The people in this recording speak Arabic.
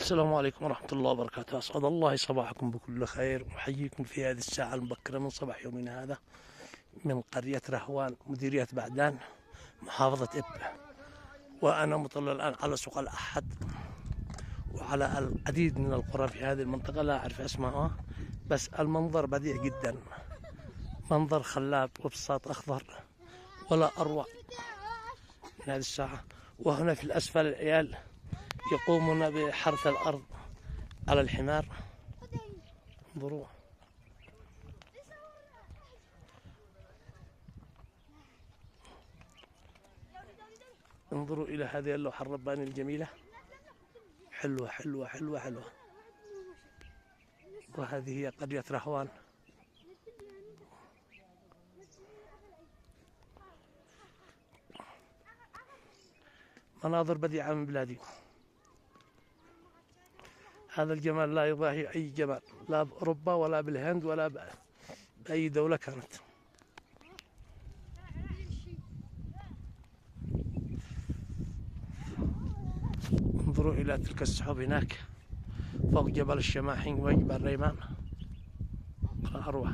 السلام عليكم ورحمة الله وبركاته. أسعد الله صباحكم بكل خير، أحييكم في هذه الساعة المبكرة من صباح يومنا هذا من قرية رهوان، مديرية بعدان، محافظة إب. وأنا مطل الآن على سوق الأحد وعلى العديد من القرى في هذه المنطقة، لا أعرف أسمائها، بس المنظر بديع جدا، منظر خلاب وبساط أخضر ولا أروع من هذه الساعة. وهنا في الأسفل العيال يقومون بحرث الأرض على الحمار. انظروا، انظروا إلى هذه اللوحة الربانية الجميلة، حلوة حلوة حلوة حلوة. وهذه هي قرية رهوان. مناظر بديعة من بلادي. هذا الجمال لا يضاهي أي جمال، لا بأوروبا ولا بالهند ولا بأي دولة كانت. انظروا إلى تلك السحب هناك فوق جبل الشماحين وجبل الريمان، لا أروع.